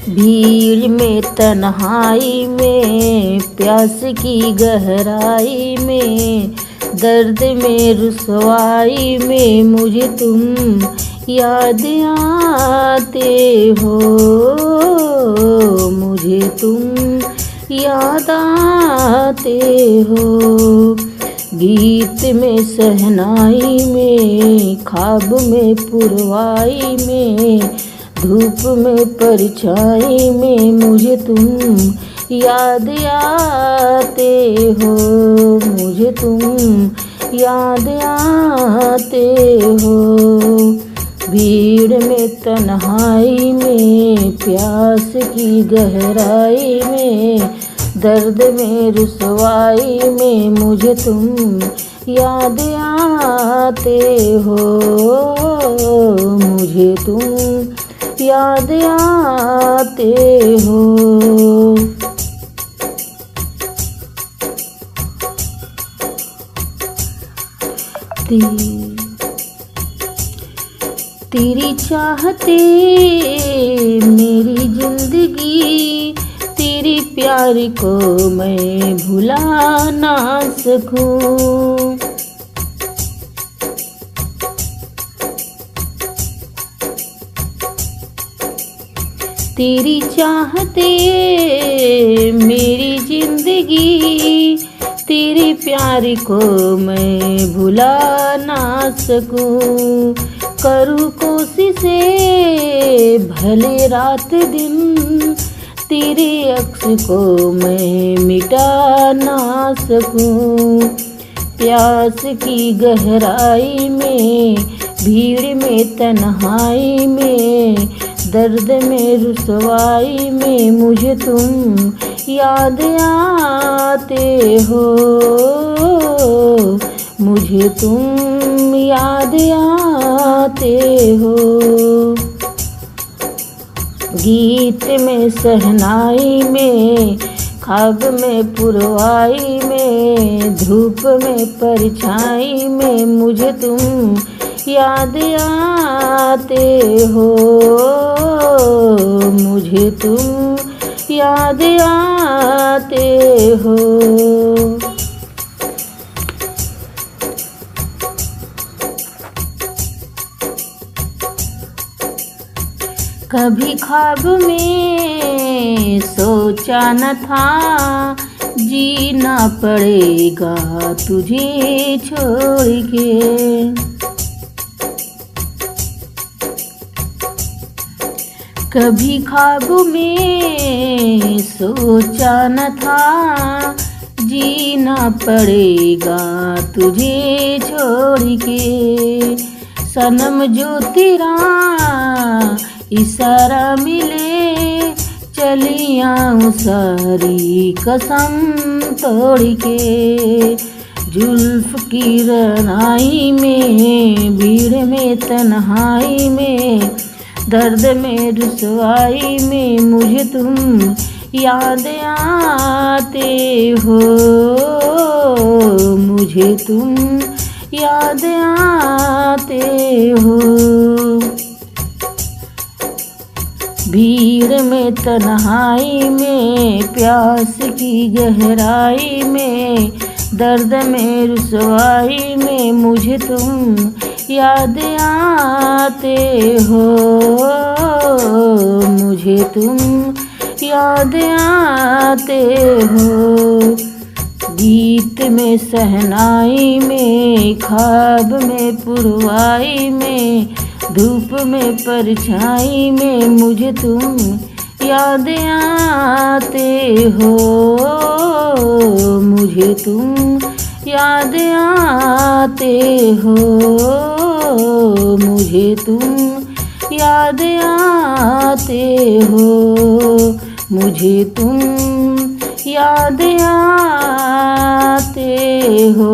भीड़ में तन्हाई में, प्यास की गहराई में, दर्द में रुसवाई में मुझे तुम याद आते हो, मुझे तुम याद आते हो। गीत में सहनाई में, ख्वाब में पुरवाई में, धूप में परछाई में मुझे तुम याद आते हो, मुझे तुम याद आते हो। भीड़ में तन्हाई में, प्यास की गहराई में, दर्द में रुसवाई में मुझे तुम याद आते हो, मुझे तुम याद आते हो। तेरी चाहते मेरी जिंदगी, तेरे प्यार को मैं भुला ना सकूं। तेरी चाहते मेरी जिंदगी, तेरे प्यार को मैं भुला ना सकूं। करूँ कोशिशें भले रात दिन, तेरे अक्स को मैं मिटा ना सकूं। प्यास की गहराई में, भीड़ में तन्हाई में, दर्द में रुसवाई में मुझे तुम याद आते हो, मुझे तुम याद आते हो। गीत में सहनाई में, ख्वाब में पुरवाई में, धूप में परछाई में मुझे तुम याद आते हो, मुझे तुम याद आते हो। कभी ख्वाब में सोचा न था, जीना पड़ेगा तुझे छोड़ के। कभी ख्वाब में सोचा न था, जीना पड़ेगा तुझे छोड़ के। सनम जो तेरा इशारा मिले, चली आऊं सारी कसम तोड़ के। जुल्फ की रनाई में, भीड़ में तन्हाई में, दर्द में रुसवाई में मुझे तुम याद आते हो, मुझे तुम याद आते हो। भीड़ में तन्हाई में, प्यास की गहराई में, दर्द में रुसवाई में मुझे तुम याद आते हो, मुझे तुम याद आते हो। गीत में सहनाई में, ख्वाब में पुरवाई में, धूप में परछाई में मुझे तुम याद आते हो, मुझे तुम याद आते हो, मुझे तुम याद आते हो, मुझे तुम याद आते हो।